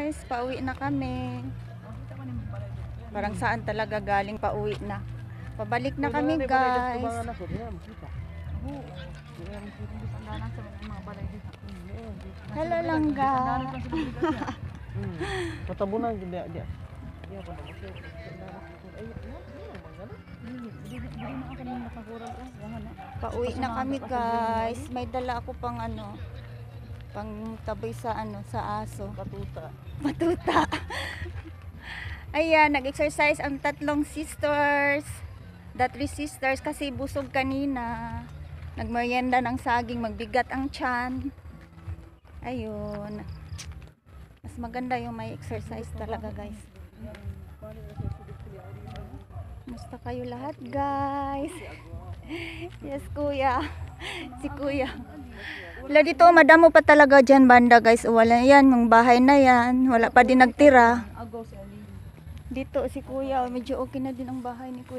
guys, pauwi na kami. Parang saan talaga galing pauwi na. Pabalik na kami guys. Hello langga. Patabunan dia dia. Pauwi na kami guys. May dala ako pang pang taboy sa sa aso. Matuta. Ayan, nag-exercise ang tatlong sisters. The 3 sisters kasi busog kanina. Nagmerienda ng saging, magbigat ang tiyan. Ayun. Mas maganda yung may exercise talaga guys. Musta kayo lahat guys? Yes kuya. Si kuya. Wala dito, madamo pa talaga dyan banda guys. Wala yan, yung bahay na yan. Wala pa din nagtira. Dito si kuya, medyo okay na din ang bahay ni kuya.